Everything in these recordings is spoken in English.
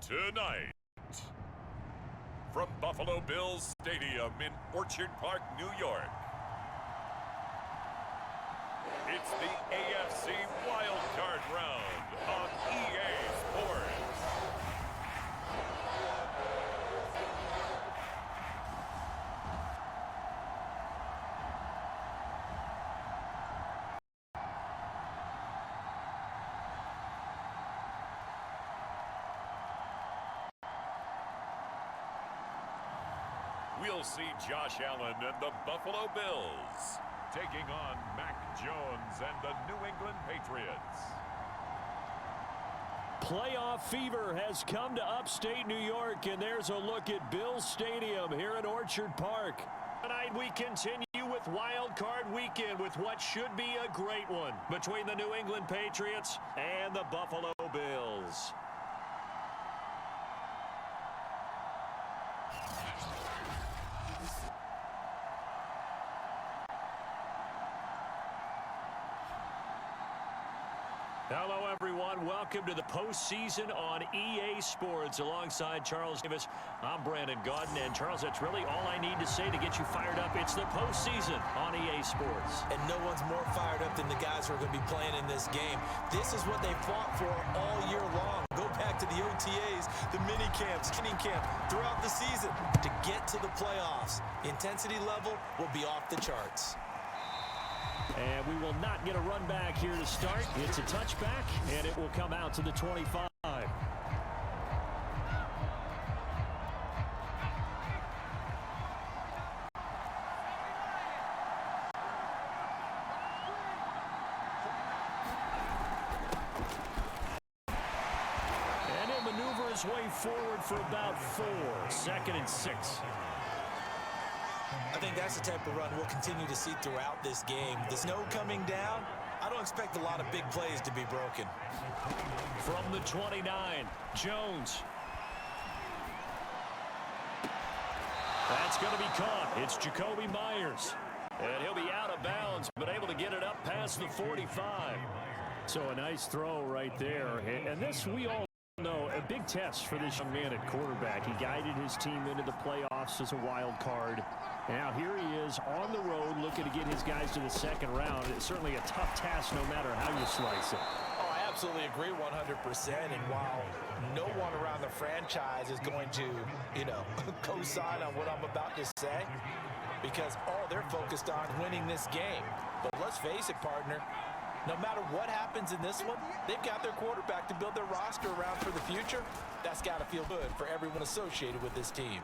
Tonight, from Buffalo Bills Stadium in Orchard Park, New York, it's the AFC Wild Card Round on EA Sports. We'll see Josh Allen and the Buffalo Bills taking on Mac Jones and the New England Patriots. Playoff fever has come to upstate New York, and there's a look at Bills Stadium here at Orchard Park. Tonight we continue with Wild Card Weekend with what should be a great one between the New England Patriots and the Buffalo Bills. Hello, everyone. Welcome to the postseason on EA Sports. Alongside Charles Davis, I'm Brandon Gaudin. And, Charles, that's really all I need to say to get you fired up. It's the postseason on EA Sports. And no one's more fired up than the guys who are going to be playing in this game. This is what they fought for all year long. Go back to the OTAs, the mini camps, training camp, throughout the season to get to the playoffs. The intensity level will be off the charts. And we will not get a run back here to start. It's a touchback, and it will come out to the 25. And he'll maneuver his way forward for about 4. 2nd and 6. I think that's the type of run we'll continue to see throughout this game. The snow coming down, I don't expect a lot of big plays to be broken. From the 29, Jones. That's going to be caught. It's Jacoby Myers. And he'll be out of bounds, but able to get it up past the 45. So a nice throw right there. And this, we all know, a big test for this young man at quarterback. He guided his team into the playoffs as a wild card. Now here he is on the road looking to get his guys to the second round. It's certainly a tough task no matter how you slice it. Oh, I absolutely agree 100%. And while no one around the franchise is going to, co-sign on what I'm about to say, because all they're focused on winning this game. But let's face it, partner, no matter what happens in this one, they've got their quarterback to build their roster around for the future. That's got to feel good for everyone associated with this team.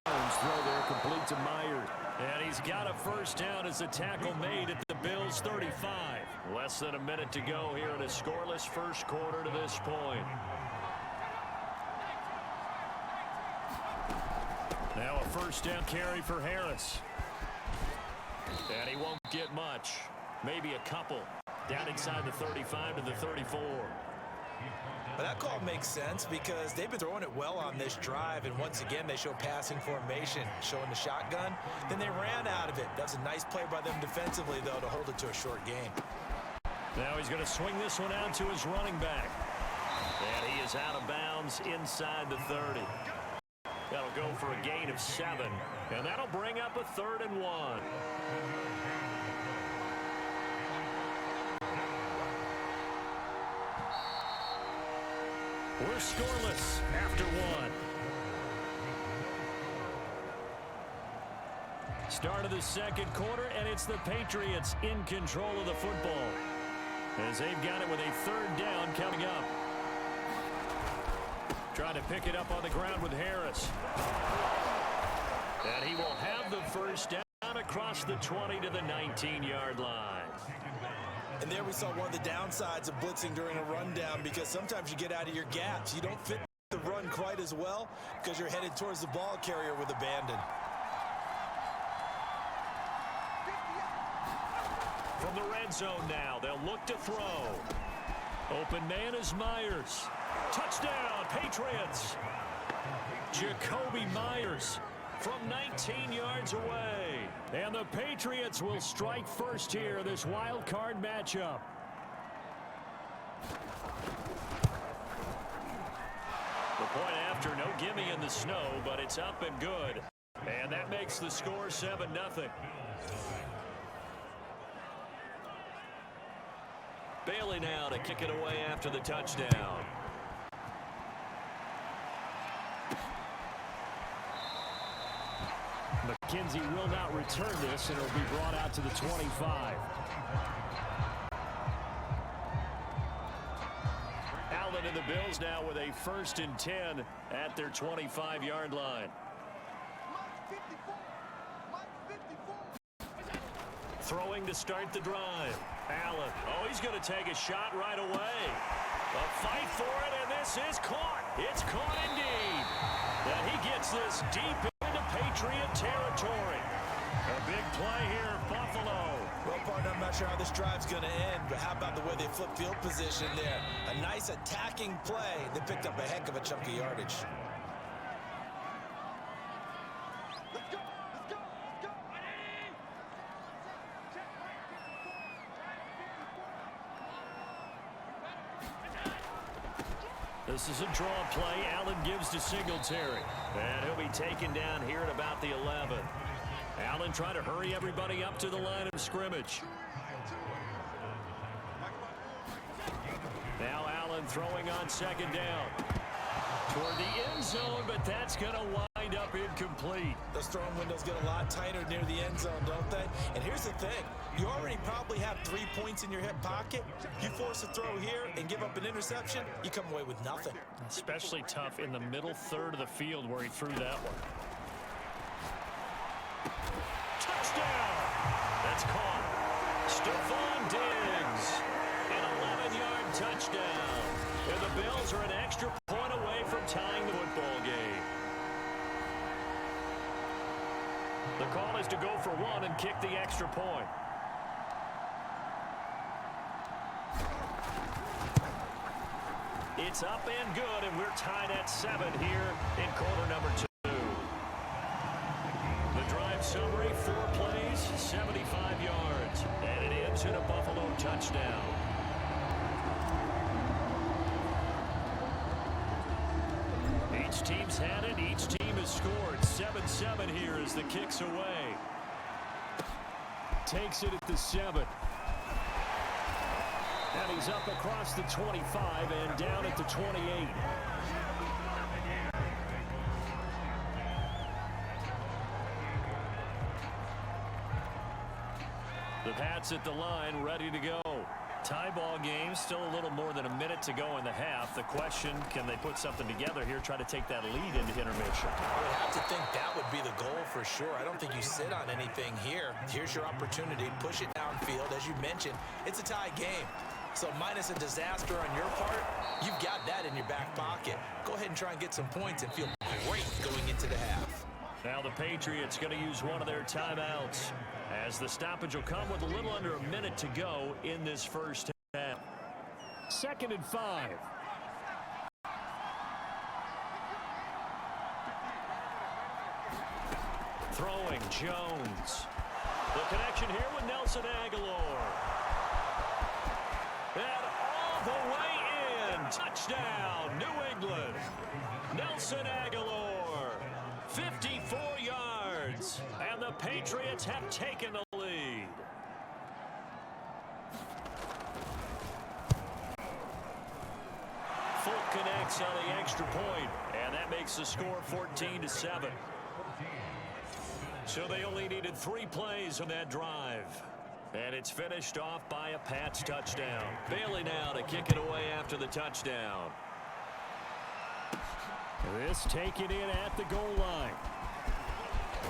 Throw there complete to Myers. And he's got a first down as a tackle made at the Bills' 35. Less than a minute to go here in a scoreless first quarter to this point. Now a first down carry for Harris. And he won't get much. Maybe a couple. Down inside the 35 to the 34. But that call makes sense because they've been throwing it well on this drive, and once again they show passing formation, showing the shotgun. Then they ran out of it. That's a nice play by them defensively, though, to hold it to a short game. Now he's going to swing this one out to his running back. And he is out of bounds inside the 30. That'll go for a gain of 7, and that'll bring up a 3rd and 1. We're scoreless after 1. Start of the second quarter, and it's the Patriots in control of the football as they've got it with a 3rd down coming up. Trying to pick it up on the ground with Harris. And he will have the first down across the 20 to the 19-yard line. And there we saw one of the downsides of blitzing during a rundown, because sometimes you get out of your gaps. You don't fit the run quite as well because you're headed towards the ball carrier with abandon. From the red zone now, they'll look to throw. Open man is Myers. Touchdown, Patriots. Jacoby Myers from 19 yards away. And the Patriots will strike first here, this wild card matchup. Point after, no gimme in the snow, but it's up and good. And that makes the score 7-0. Bailey now to kick it away after the touchdown. McKenzie will not return this, and it'll be brought out to the 25. Allen and the Bills now with a 1st and 10 at their 25-yard line. Throwing to start the drive. Allen. Oh, he's going to take a shot right away. A fight for it, and this is caught. It's caught indeed. And he gets this deep into Patriot territory. A big play here, Buffalo. Well, partner, I'm not sure how this drive's going to end, but how about the way they flip field position there? A nice attacking play. They picked up a heck of a chunk of yardage. This is a draw play. Allen gives to Singletary. And he'll be taken down here at about the 11. Allen trying to hurry everybody up to the line of scrimmage. Now Allen throwing on 2nd down. Toward the end zone, but that's going to wind up incomplete. Those throwing windows get a lot tighter near the end zone, don't they? And here's the thing. You already probably have 3 points in your hip pocket. You force a throw here and give up an interception, you come away with nothing. Especially tough in the middle third of the field where he threw that one. Touchdown! That's caught. Stephon Diggs. An 11-yard touchdown. And the Bills are an extra point away from tying the football game. The call is to go for 1 and kick the extra point. It's up and good, and we're tied at 7 here in quarter number 2. The drive summary, 4 plays, 75 yards, and it ends in a Buffalo touchdown. Each team's had it. Each team has scored. 7-7 here as the kick's away. Takes it at the 7. And he's up across the 25 and down at the 28. The Pats at the line, ready to go. Tie ball game, still a little more than a minute to go in the half. The question, can they put something together here, try to take that lead into intermission? I would have to think that would be the goal for sure. I don't think you sit on anything here. Here's your opportunity. Push it downfield. As you mentioned, it's a tie game. So minus a disaster on your part, you've got that in your back pocket. Go ahead and try and get some points and feel great going into the half. Now the Patriots going to use one of their timeouts as the stoppage will come with a little under a minute to go in this first half. 2nd and 5. Throwing Jones. The connection here with Nelson Aguilar. And all the way in. Touchdown, New England. Nelson Aguilar. 54 yards. And the Patriots have taken the lead. Folk connects on the extra point, and that makes the score 14-7. So they only needed 3 plays on that drive. And it's finished off by a Pats touchdown. Bailey now to kick it away after the touchdown. This taken in at the goal line.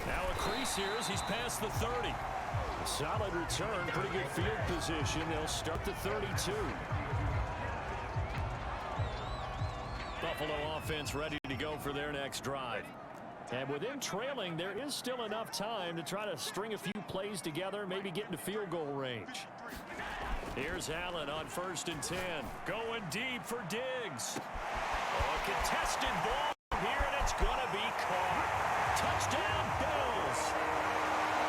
Now a crease here as he's past the 30. A solid return, pretty good field position. They'll start the 32. Buffalo offense ready to go for their next drive. And with them trailing, there is still enough time to try to string a few plays together, maybe get into field goal range. Here's Allen on 1st and 10. Going deep for Diggs. Oh, a contested ball here, and it's going to be caught. Touchdown, Bills.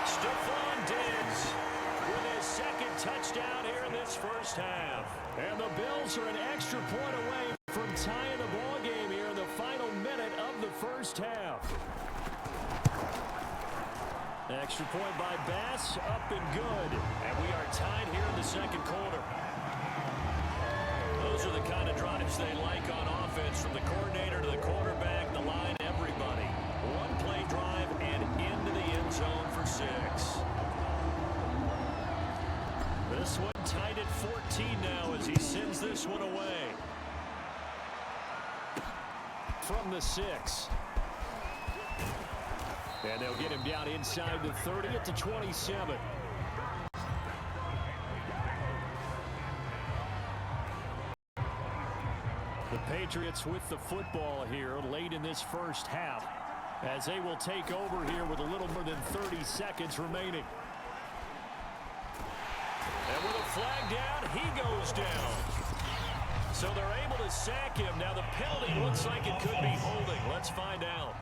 Stephon Diggs with his 2nd touchdown here in this first half. And the Bills are an extra point away from tying the ball game here in the final first half. Extra point by Bass, up and good. And we are tied here in the second quarter. Those are the kind of drives they like on offense, from the coordinator to the quarterback, the line, everybody. One play drive and into the end zone for 6. This one tied at 14 now as he sends this one away. From the 6. And they'll get him down inside the 30 at the 27. The Patriots with the football here late in this first half, as they will take over here with a little more than 30 seconds remaining. And with a flag down, he goes down. So they're able to sack him. Now the penalty looks like it could be holding. Let's find out.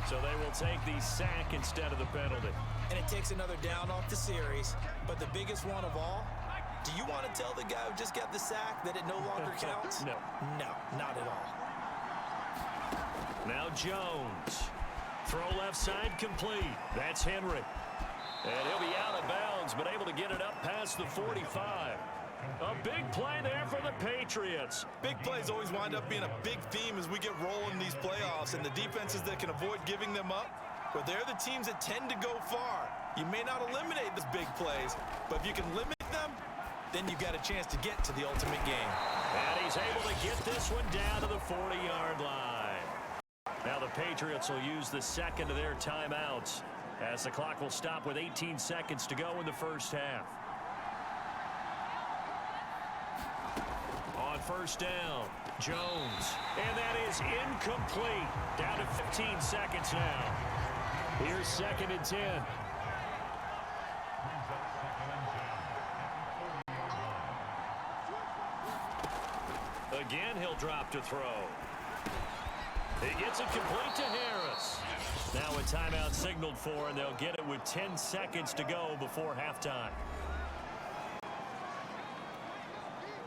So they will take the sack instead of the penalty. And it takes another down off the series. But the biggest one of all, do you want to tell the guy who just got the sack that it no longer counts? No. No, not at all. Now Jones. Throw left side complete. That's Henry. And he'll be out of bounds, but able to get it up past the 45. A big play there for the Patriots. Big plays always wind up being a big theme as we get rolling in these playoffs, and the defenses that can avoid giving them up, but they're the teams that tend to go far. You may not eliminate these big plays, but if you can limit them, then you've got a chance to get to the ultimate game. And he's able to get this one down to the 40-yard line. Now the Patriots will use the second of their timeouts, as the clock will stop with 18 seconds to go in the first half. On first down, Jones. And that is incomplete. Down to 15 seconds now. Here's 2nd and 10. Again, he'll drop to throw. He gets it complete to Harris. Now a timeout signaled for, and they'll get it with 10 seconds to go before halftime.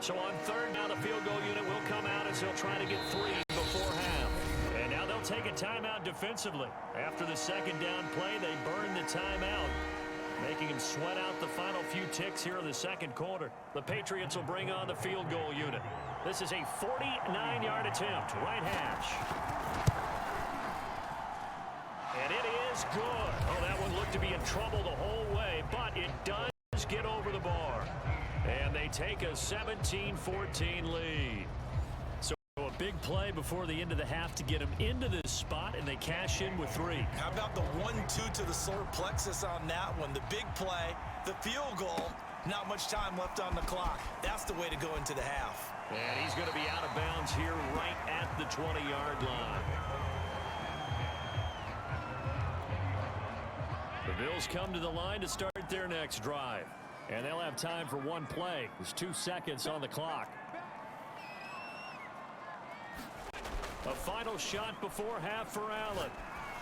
So on third down, the field goal unit will come out as he'll try to get 3 before half. And now they'll take a timeout defensively. After the second down play, they burn the timeout, making him sweat out the final few ticks here in the second quarter. The Patriots will bring on the field goal unit. This is a 49-yard attempt, right hash. And it is good. Oh, that one looked to be in trouble the whole way, but it does get over the bar. And they take a 17-14 lead. So a big play before the end of the half to get them into this spot, and they cash in with 3. How about the 1-2 to the solar plexus on that one? The big play, the field goal, not much time left on the clock. That's the way to go into the half. And he's going to be out of bounds here right at the 20-yard line. The Bills come to the line to start their next drive. And they'll have time for one play. There's 2 seconds on the clock. A final shot before half for Allen.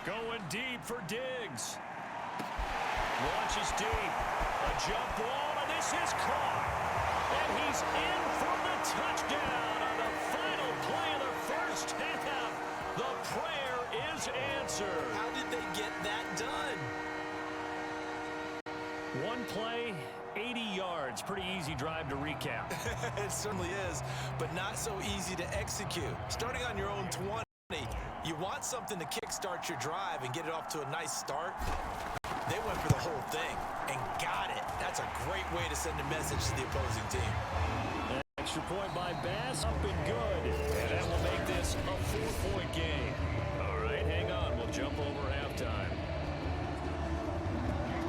Going deep for Diggs. Launches deep. A jump ball, and this is caught. And he's in for the touchdown on the final play of the first half. The prayer is answered. How did they get that done? One play, 80 yards. Pretty easy drive to recap. It certainly is, but not so easy to execute. Starting on your own 20, you want something to kickstart your drive and get it off to a nice start. They went for the whole thing and got it. That's a great way to send a message to the opposing team. Extra point by Bass, up and good. And that will make this a 4-point game. All right, hang on. We'll jump over halftime.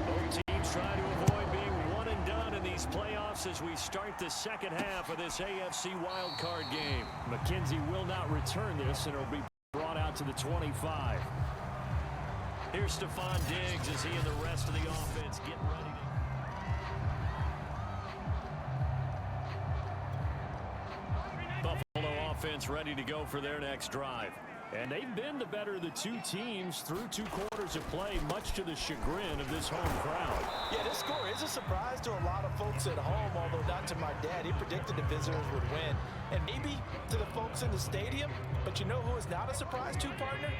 Both teams trying to avoid being one and done in these playoffs as we start the second half of this AFC wildcard game. McKenzie will not return this, and it'll be brought out to the 25. Here's Stephon Diggs as he and the rest of the offense get ready to... Buffalo offense ready to go for their next drive. And they've been the better of the two teams through 2 quarters of play, much to the chagrin of this home crowd. Yeah, this score is a surprise to a lot of folks at home, although not to my dad. He predicted the visitors would win. And maybe to the folks in the stadium, but you know who is not a surprise to, partner?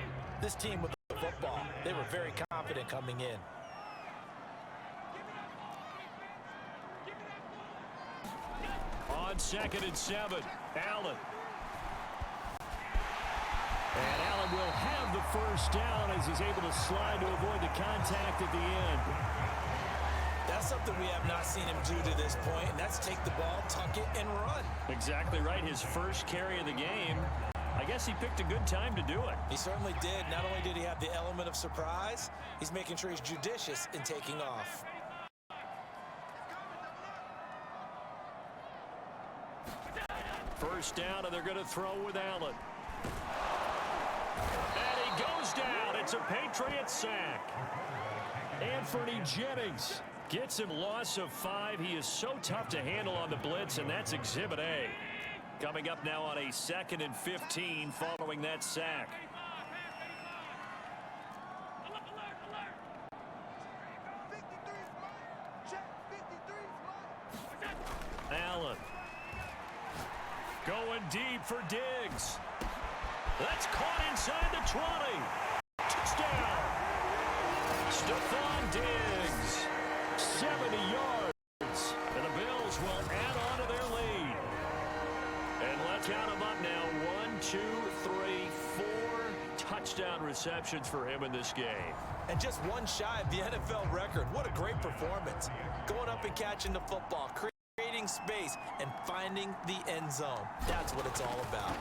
This team with the football. They were very confident coming in. On 2nd and 7, Allen. And Allen will have the first down as he's able to slide to avoid the contact at the end. That's something we have not seen him do to this point, and that's take the ball, tuck it, and run. Exactly right. His first carry of the game. I guess he picked a good time to do it. He certainly did. Not only did he have the element of surprise, he's making sure he's judicious in taking off. First down, and they're going to throw with Allen. And he goes down. It's a Patriots sack. Anthony Jennings gets him loss of 5. He is so tough to handle on the blitz, and that's Exhibit A. Coming up now on a 2nd and 15 following that sack. Allen. Going deep for Diggs. That's caught inside the 20. Touchdown. Stephon Diggs. 70 yards. And the Bills will add on to their lead. And let's count them up now. 1, 2, 3, 4 touchdown receptions for him in this game. And just one shy of the NFL record. What a great performance. Going up and catching the football, creating space, and finding the end zone. That's what it's all about.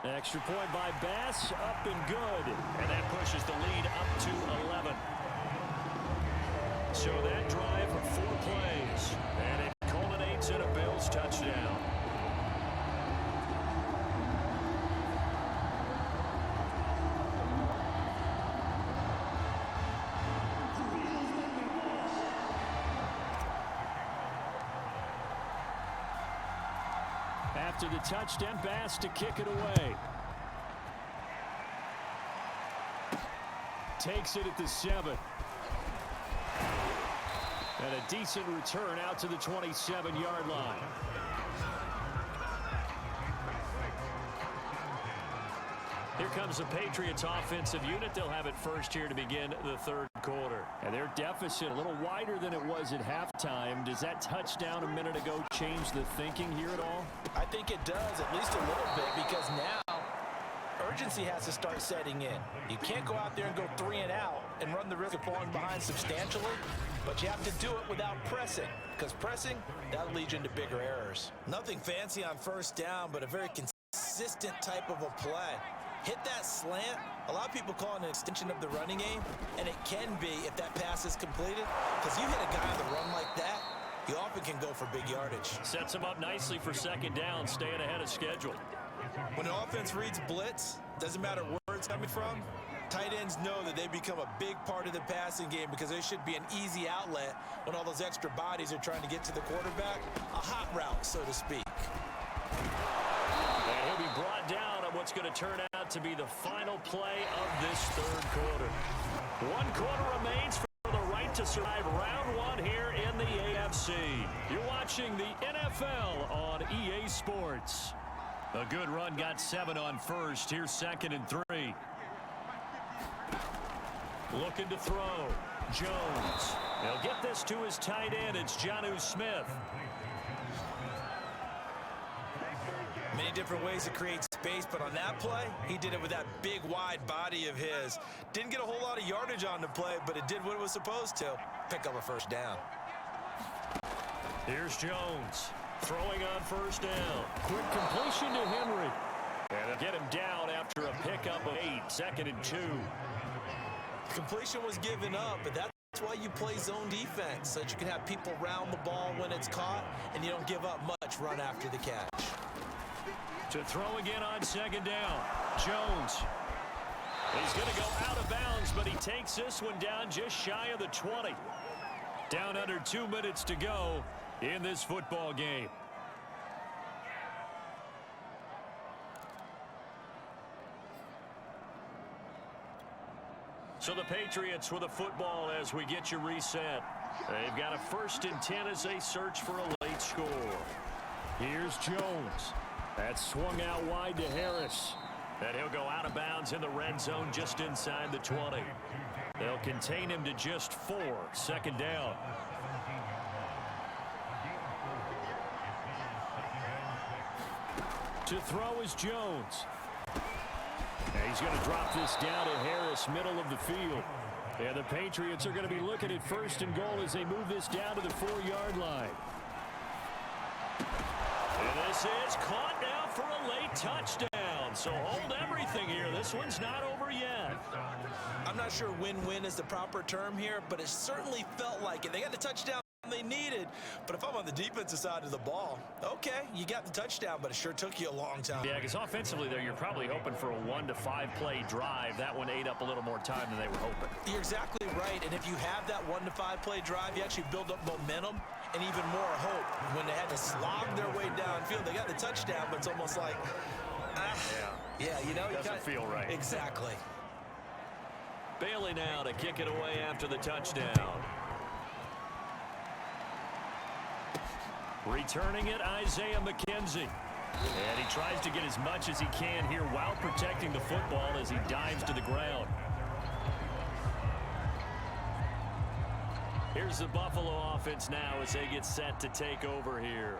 Extra point by Bass, up and good. And that pushes the lead up to 11. So that drive for 4 plays. And it culminates in a Bills touchdown. After the touchdown, Bass to kick it away. Takes it at the 7. And a decent return out to the 27-yard line. Here comes the Patriots offensive unit. They'll have it first here to begin the 3rd quarter. And their deficit a little wider than it was at halftime. Does that touchdown a minute ago change the thinking here at all? I think it does, at least a little bit, because now urgency has to start setting in. You can't go out there and go 3 and out and run the risk of falling behind substantially, but you have to do it without pressing, because pressing, that'll lead you into bigger errors. Nothing fancy on first down, but a very consistent type of a play. Hit that slant. A lot of people call it an extension of the running game, and it can be if that pass is completed, because you hit a guy on the run like that, you often can go for big yardage. Sets him up nicely for 2nd down, staying ahead of schedule. When an offense reads blitz, doesn't matter where it's coming from, tight ends know that they become a big part of the passing game because there should be an easy outlet when all those extra bodies are trying to get to the quarterback. A hot route, so to speak. And he'll be brought down on what's going to turn out to be the final play of this 3rd quarter. 1 quarter remains for the right to survive round 1 here in the AFC. You're watching the NFL on EA Sports. A good run, got 7 on first. Here's 2nd and 3. Looking to throw. Jones. He'll get this to his tight end. It's Jonnu Smith. Many different ways to create space, but on that play, he did it with that big, wide body of his. Didn't get a whole lot of yardage on the play, but it did what it was supposed to. Pick up a first down. Here's Jones. Throwing on first down. Quick completion to Henry. And they'll get him down after a pickup of 8. 2nd and 2. Completion was given up, but that's why you play zone defense, so that you can have people round the ball when it's caught, and you don't give up much run after the catch. To throw again on 2nd down. Jones. He's going to go out of bounds, but he takes this one down just shy of the 20. Down under 2 minutes to go in this football game. So the Patriots with a football as we get you reset. They've got a 1st and 10 as they search for a late score. Here's Jones. That's swung out wide to Harris. And he'll go out of bounds in the red zone just inside the 20. They'll contain him to just 4. 2nd down. To throw is Jones. And he's going to drop this down to Harris, middle of the field. And the Patriots are going to be looking at 1st and goal as they move this down to the 4-yard line. And this is caught now for a late touchdown. So hold everything here. This one's not over yet. I'm not sure win-win is the proper term here, but it certainly felt like it. They got the touchdown they needed, but if I'm on the defensive side of the ball, okay, you got the touchdown, but it sure took you a long time. Yeah, because offensively there, you're probably hoping for a 1 to 5 play drive. That one ate up a little more time than they were hoping. You're exactly right, and if you have that 1 to 5 play drive, you actually build up momentum and even more hope. When they had to slog their way downfield, they got the touchdown, but it's almost like, yeah, you know, doesn't feel right. Exactly. Bailey now to kick it away after the touchdown. Returning it, Isaiah McKenzie. And he tries to get as much as he can here while protecting the football as he dives to the ground. Here's the Buffalo offense now as they get set to take over here.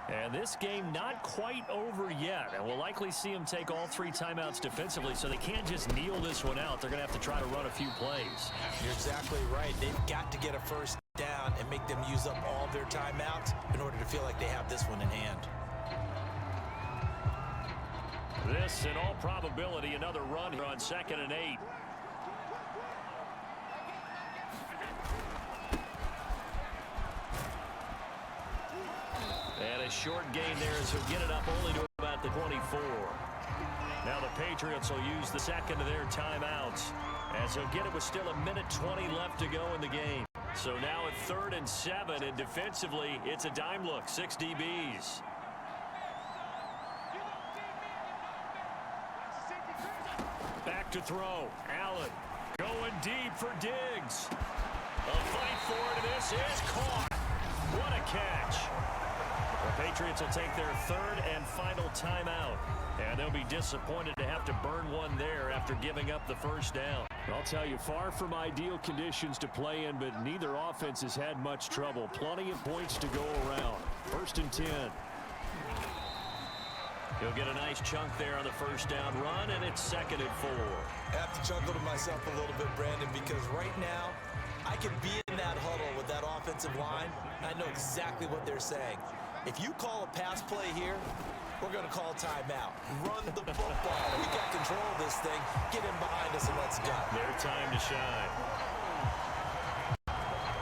And this game not quite over yet. And we'll likely see them take all 3 timeouts defensively, so they can't just kneel this one out. They're going to have to try to run a few plays. You're exactly right. They've got to get a 1st down and make them use up all their timeouts in order to feel like they have this one in hand. This, in all probability, another run here on 2nd and 8. And a short gain there as he'll get it up only to about the 24. Now the Patriots will use the 2nd of their timeouts as he'll get it with still 1:20 left to go in the game. So now at 3rd and 7, and defensively, it's a dime look, 6 DBs. Back to throw. Allen going deep for Diggs. A fight for it, and this is caught. What a catch. The Patriots will take their 3rd and final timeout. And they'll be disappointed to have to burn one there after giving up the 1st down. I'll tell you, far from ideal conditions to play in, but neither offense has had much trouble. Plenty of points to go around. 1st and 10. He'll get a nice chunk there on the 1st down run, and it's 2nd and 4. I have to chuckle to myself a little bit, Brandon, because right now I can be in that huddle with that offensive line. I know exactly what they're saying. If you call a pass play here, we're going to call timeout. Run the football. We got control of this thing. Get him behind us and let's go. Their time to shine.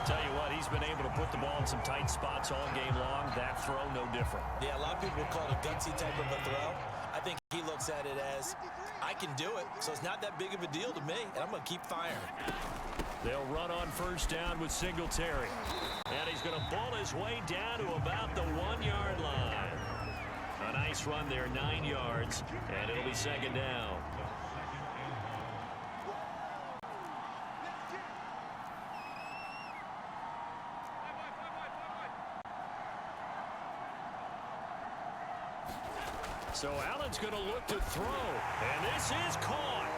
Tell you what, he's been able to put the ball in some tight spots all game long. That throw, no different. Yeah, a lot of people would call it a gutsy type of a throw. I think he looks at it as, I can do it, so it's not that big of a deal to me, and I'm going to keep firing. They'll run on 1st down with Singletary. And he's going to ball his way down to about the 1-yard line. A nice run there, 9 yards, and it'll be 2nd down. So Allen's going to look to throw, and this is caught.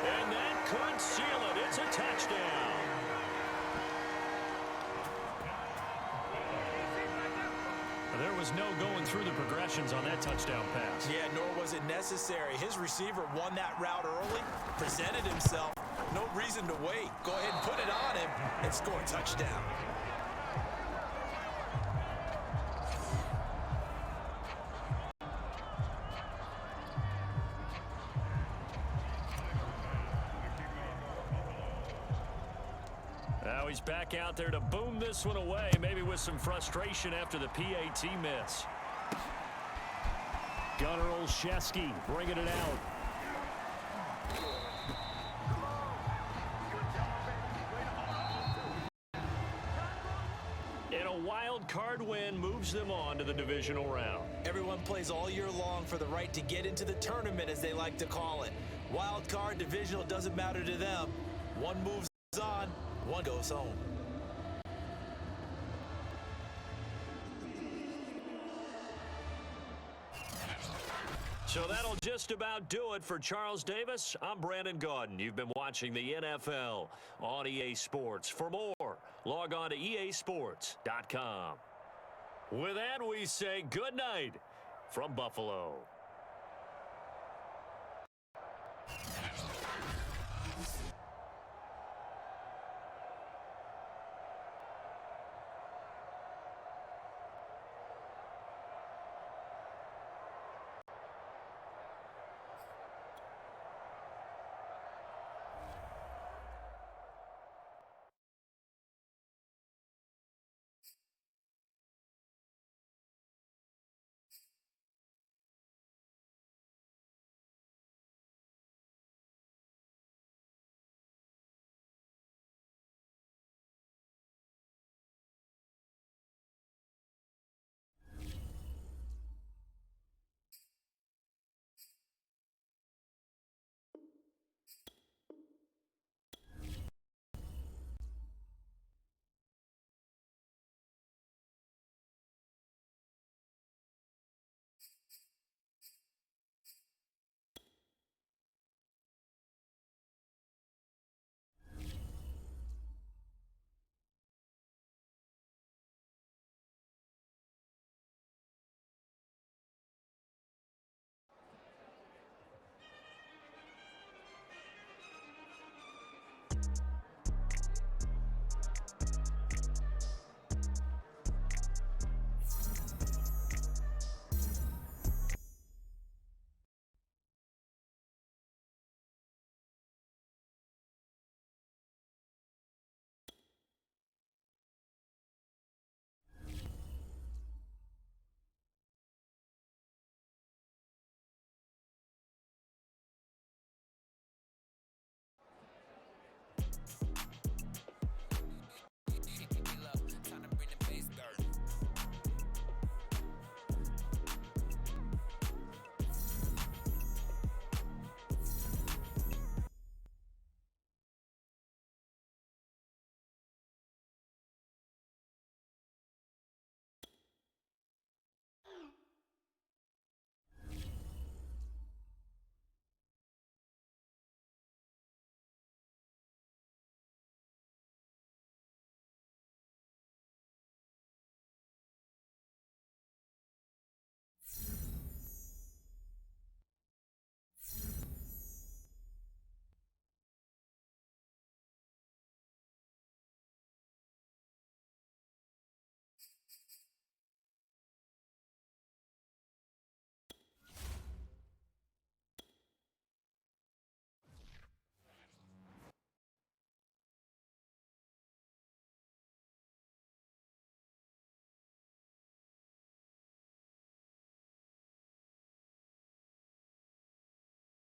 And that could seal it. It's a touchdown. There was no going through the progressions on that touchdown pass. Yeah, nor was it necessary. His receiver won that route early, presented himself. No reason to wait. Go ahead and put it on him and score a touchdown. Now he's back out there to boom this one away, maybe with some frustration after the PAT miss. Gunnar Olszewski bringing it out. And a wild card win moves them on to the divisional round. Everyone plays all year long for the right to get into the tournament, as they like to call it. Wild card, divisional, doesn't matter to them. One moves on, one goes home. So that'll just about do it for Charles Davis. I'm Brandon Gaudin. You've been watching the NFL on EA Sports. For more, log on to easports.com. With that, we say good night from Buffalo.